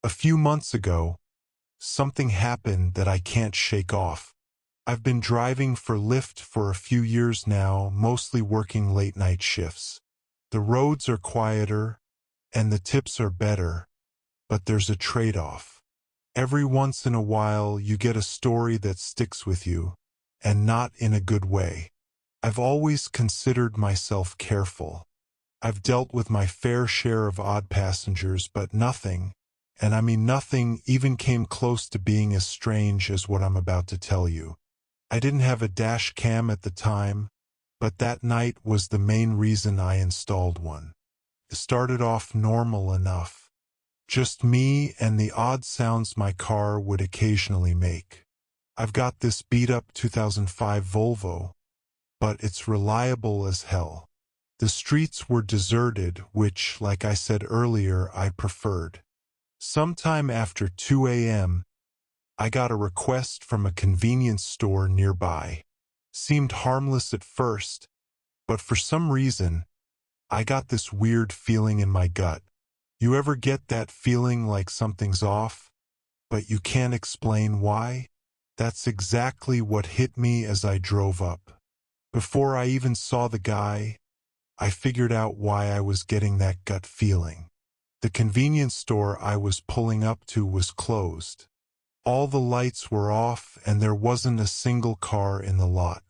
A few months ago, something happened that I can't shake off. I've been driving for Lyft for a few years now, mostly working late-night shifts. The roads are quieter, and the tips are better, but there's a trade-off. Every once in a while you get a story that sticks with you, and not in a good way. I've always considered myself careful. I've dealt with my fair share of odd passengers, but nothing, and I mean nothing, even came close to being as strange as what I'm about to tell you. I didn't have a dash cam at the time, but that night was the main reason I installed one. It started off normal enough. Just me and the odd sounds my car would occasionally make. I've got this beat-up 2005 Volvo, but it's reliable as hell. The streets were deserted, which, like I said earlier, I preferred. Sometime after 2 a.m., I got a request from a convenience store nearby. Seemed harmless at first, but for some reason, I got this weird feeling in my gut. You ever get that feeling like something's off, but you can't explain why? That's exactly what hit me as I drove up. Before I even saw the guy, I figured out why I was getting that gut feeling. The convenience store I was pulling up to was closed. All the lights were off and there wasn't a single car in the lot.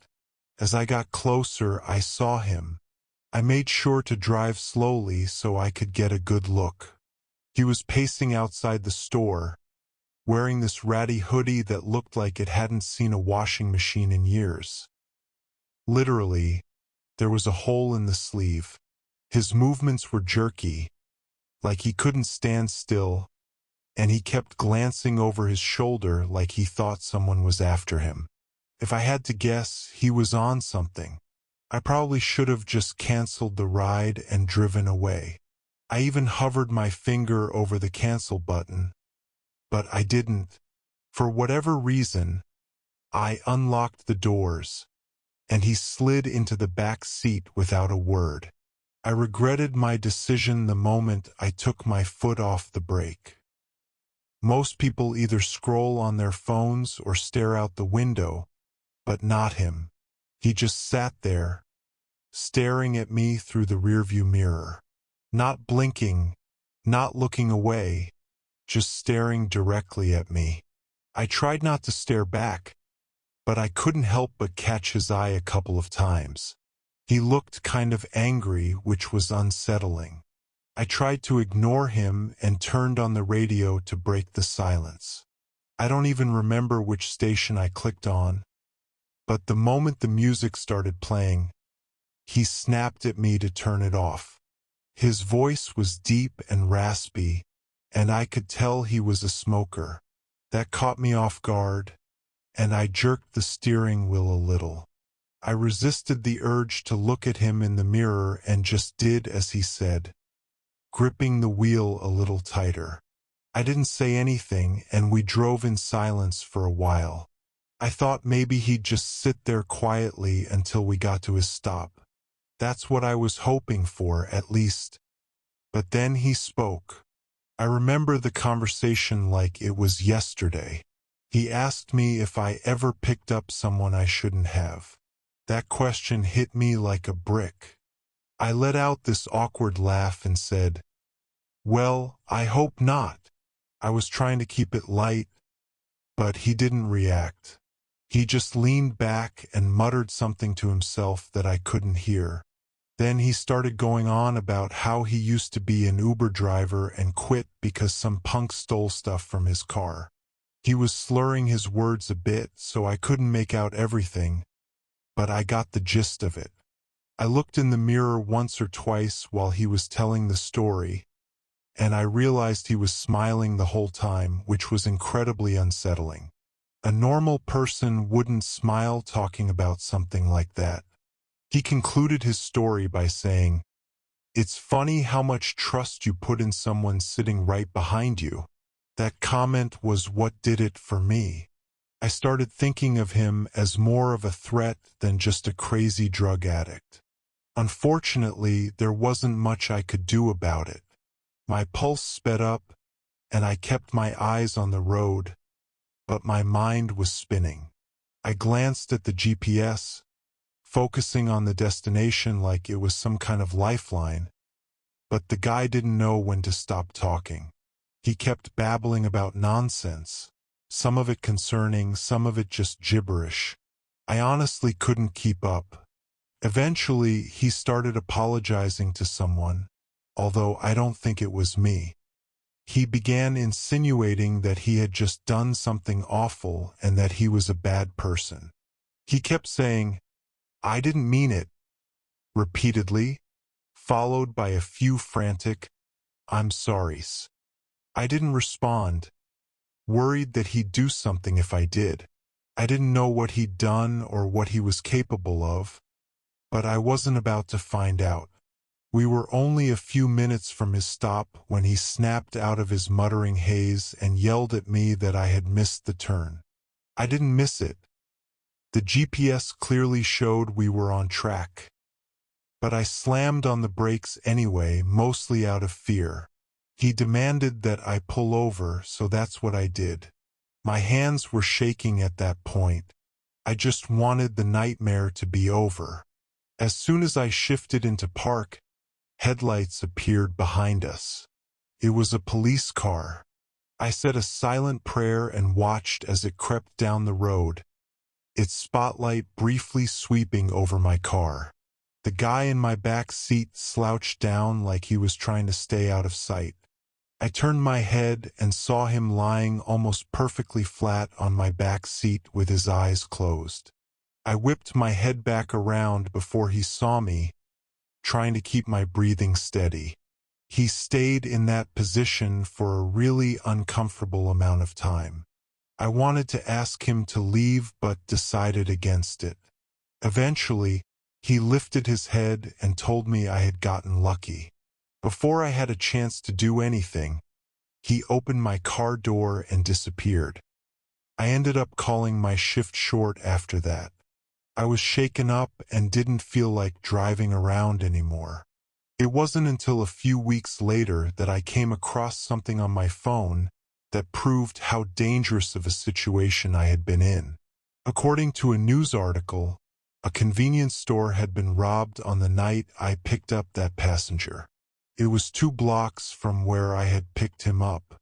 As I got closer, I saw him. I made sure to drive slowly so I could get a good look. He was pacing outside the store, wearing this ratty hoodie that looked like it hadn't seen a washing machine in years. Literally, there was a hole in the sleeve. His movements were jerky, like he couldn't stand still, and he kept glancing over his shoulder like he thought someone was after him. If I had to guess, he was on something. I probably should have just canceled the ride and driven away. I even hovered my finger over the cancel button, but I didn't. For whatever reason, I unlocked the doors, and he slid into the back seat without a word. I regretted my decision the moment I took my foot off the brake. Most people either scroll on their phones or stare out the window, but not him. He just sat there, staring at me through the rearview mirror. Not blinking, not looking away, just staring directly at me. I tried not to stare back, but I couldn't help but catch his eye a couple of times. He looked kind of angry, which was unsettling. I tried to ignore him and turned on the radio to break the silence. I don't even remember which station I clicked on, but the moment the music started playing, he snapped at me to turn it off. His voice was deep and raspy, and I could tell he was a smoker. That caught me off guard, and I jerked the steering wheel a little. I resisted the urge to look at him in the mirror and just did as he said, gripping the wheel a little tighter. I didn't say anything, and we drove in silence for a while. I thought maybe he'd just sit there quietly until we got to his stop. That's what I was hoping for, at least. But then he spoke. I remember the conversation like it was yesterday. He asked me if I ever picked up someone I shouldn't have. That question hit me like a brick. I let out this awkward laugh and said, "Well, I hope not." I was trying to keep it light, but he didn't react. He just leaned back and muttered something to himself that I couldn't hear. Then he started going on about how he used to be an Uber driver and quit because some punk stole stuff from his car. He was slurring his words a bit, so I couldn't make out everything, but I got the gist of it. I looked in the mirror once or twice while he was telling the story, and I realized he was smiling the whole time, which was incredibly unsettling. A normal person wouldn't smile talking about something like that. He concluded his story by saying, "It's funny how much trust you put in someone sitting right behind you." That comment was what did it for me. I started thinking of him as more of a threat than just a crazy drug addict. Unfortunately, there wasn't much I could do about it. My pulse sped up, and I kept my eyes on the road, but my mind was spinning. I glanced at the GPS, focusing on the destination like it was some kind of lifeline, but the guy didn't know when to stop talking. He kept babbling about nonsense, some of it concerning, some of it just gibberish. I honestly couldn't keep up. Eventually, he started apologizing to someone, although I don't think it was me. He began insinuating that he had just done something awful and that he was a bad person. He kept saying, "I didn't mean it," repeatedly, followed by a few frantic, "I'm sorries." I didn't respond, worried that he'd do something if I did. I didn't know what he'd done or what he was capable of, but I wasn't about to find out. We were only a few minutes from his stop when he snapped out of his muttering haze and yelled at me that I had missed the turn. I didn't miss it. The GPS clearly showed we were on track. But I slammed on the brakes anyway, mostly out of fear. He demanded that I pull over, so that's what I did. My hands were shaking at that point. I just wanted the nightmare to be over. As soon as I shifted into park, headlights appeared behind us. It was a police car. I said a silent prayer and watched as it crept down the road, its spotlight briefly sweeping over my car. The guy in my back seat slouched down like he was trying to stay out of sight. I turned my head and saw him lying almost perfectly flat on my back seat with his eyes closed. I whipped my head back around before he saw me, trying to keep my breathing steady. He stayed in that position for a really uncomfortable amount of time. I wanted to ask him to leave but decided against it. Eventually, he lifted his head and told me I had gotten lucky. Before I had a chance to do anything, he opened my car door and disappeared. I ended up calling my shift short after that. I was shaken up and didn't feel like driving around anymore. It wasn't until a few weeks later that I came across something on my phone that proved how dangerous of a situation I had been in. According to a news article, a convenience store had been robbed on the night I picked up that passenger. It was 2 blocks from where I had picked him up.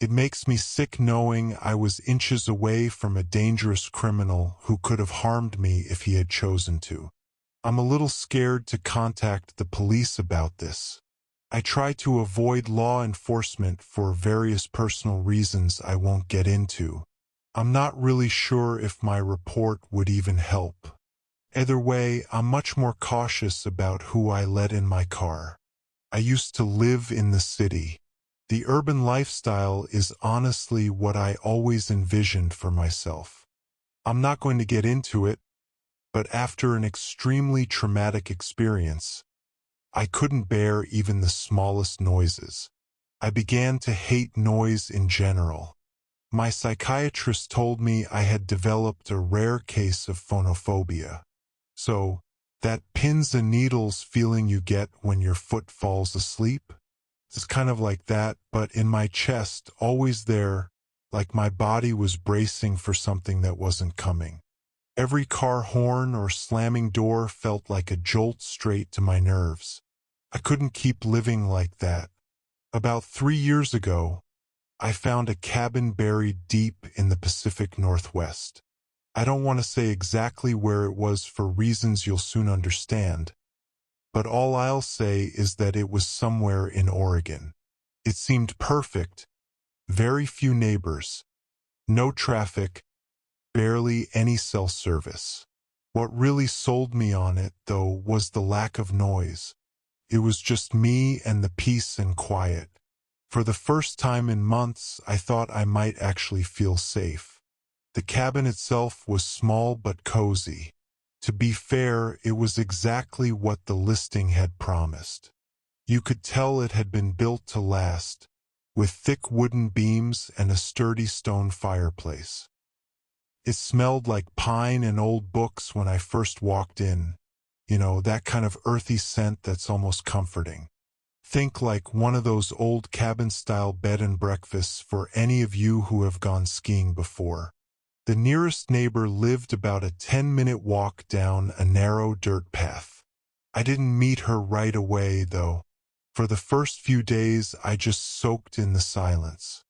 It makes me sick knowing I was inches away from a dangerous criminal who could have harmed me if he had chosen to. I'm a little scared to contact the police about this. I try to avoid law enforcement for various personal reasons I won't get into. I'm not really sure if my report would even help. Either way, I'm much more cautious about who I let in my car. I used to live in the city. The urban lifestyle is honestly what I always envisioned for myself. I'm not going to get into it, but after an extremely traumatic experience, I couldn't bear even the smallest noises. I began to hate noise in general. My psychiatrist told me I had developed a rare case of phonophobia. So, that pins and needles feeling you get when your foot falls asleep? It's kind of like that, but in my chest, always there, like my body was bracing for something that wasn't coming. Every car horn or slamming door felt like a jolt straight to my nerves. I couldn't keep living like that. About 3 years ago, I found a cabin buried deep in the Pacific Northwest. I don't want to say exactly where it was for reasons you'll soon understand, but all I'll say is that it was somewhere in Oregon. It seemed perfect, very few neighbors, no traffic, barely any cell service. What really sold me on it, though, was the lack of noise. It was just me and the peace and quiet. For the first time in months, I thought I might actually feel safe. The cabin itself was small but cozy. To be fair, it was exactly what the listing had promised. You could tell it had been built to last, with thick wooden beams and a sturdy stone fireplace. It smelled like pine and old books when I first walked in. You know, that kind of earthy scent that's almost comforting. Think like one of those old cabin-style bed and breakfasts for any of you who have gone skiing before. The nearest neighbor lived about a 10-minute walk down a narrow dirt path. I didn't meet her right away, though. For the first few days, I just soaked in the silence.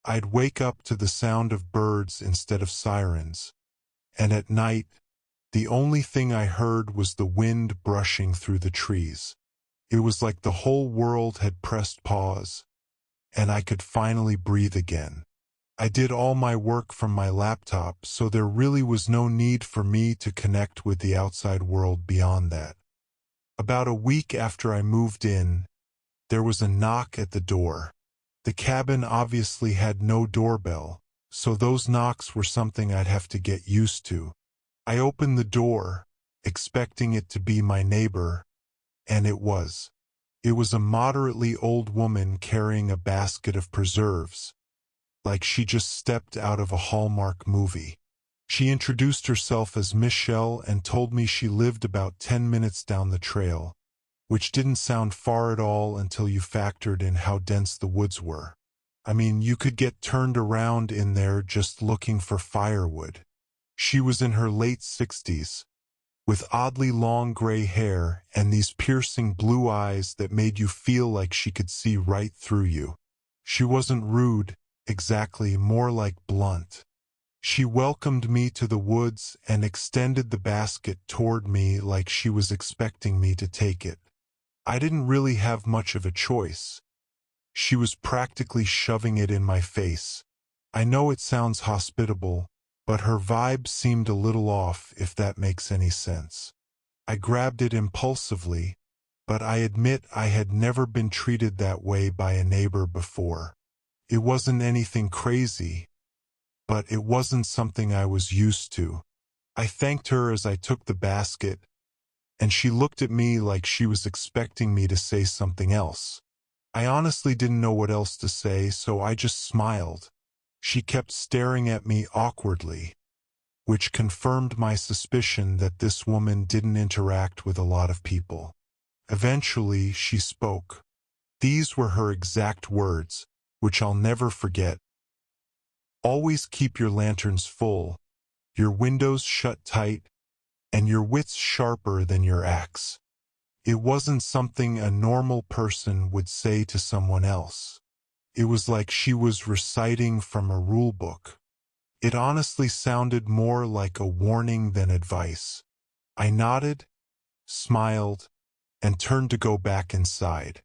I'd wake up to the sound of birds instead of sirens. And at night, the only thing I heard was the wind brushing through the trees. It was like the whole world had pressed pause, and I could finally breathe again. I did all my work from my laptop, so there really was no need for me to connect with the outside world beyond that. About a week after I moved in, there was a knock at the door. The cabin obviously had no doorbell, so those knocks were something I'd have to get used to. I opened the door, expecting it to be my neighbor, and it was. It was a moderately old woman carrying a basket of preserves, like she just stepped out of a Hallmark movie. She introduced herself as Michelle and told me she lived about 10 minutes down the trail, which didn't sound far at all until you factored in how dense the woods were. I mean, you could get turned around in there just looking for firewood. She was in her late 60s, with oddly long gray hair and these piercing blue eyes that made you feel like she could see right through you. She wasn't rude, exactly, more like blunt. She welcomed me to the woods and extended the basket toward me like she was expecting me to take it. I didn't really have much of a choice. She was practically shoving it in my face. I know it sounds hospitable, but her vibe seemed a little off, if that makes any sense. I grabbed it impulsively, but I admit I had never been treated that way by a neighbor before. It wasn't anything crazy, but it wasn't something I was used to. I thanked her as I took the basket, and she looked at me like she was expecting me to say something else. I honestly didn't know what else to say, so I just smiled. She kept staring at me awkwardly, which confirmed my suspicion that this woman didn't interact with a lot of people. Eventually, she spoke. These were her exact words, which I'll never forget. Always keep your lanterns full, your windows shut tight, and your wits sharper than your axe. It wasn't something a normal person would say to someone else. It was like she was reciting from a rule book. It honestly sounded more like a warning than advice. I nodded, smiled, and turned to go back inside.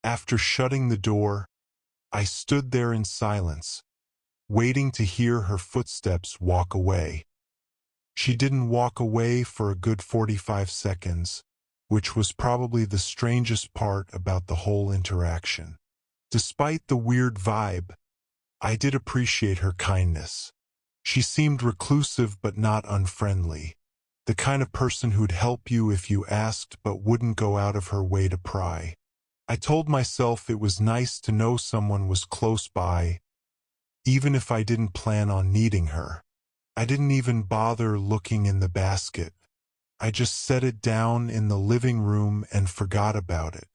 After shutting the door, I stood there in silence, waiting to hear her footsteps walk away. She didn't walk away for a good 45 seconds, which was probably the strangest part about the whole interaction. Despite the weird vibe, I did appreciate her kindness. She seemed reclusive but not unfriendly, the kind of person who'd help you if you asked but wouldn't go out of her way to pry. I told myself it was nice to know someone was close by, even if I didn't plan on needing her. I didn't even bother looking in the basket. I just set it down in the living room and forgot about it.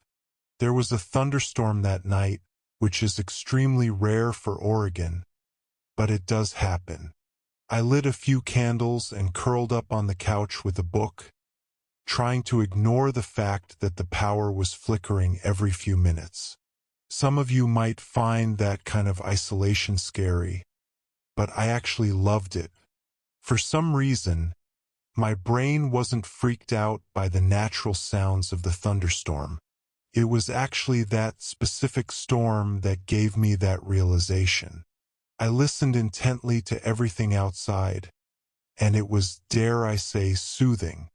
There was a thunderstorm that night, which is extremely rare for Oregon, but it does happen. I lit a few candles and curled up on the couch with a book, trying to ignore the fact that the power was flickering every few minutes. Some of you might find that kind of isolation scary, but I actually loved it. For some reason, my brain wasn't freaked out by the natural sounds of the thunderstorm. It was actually that specific storm that gave me that realization. I listened intently to everything outside, and it was, dare I say, soothing.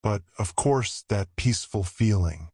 But, of course, that peaceful feeling.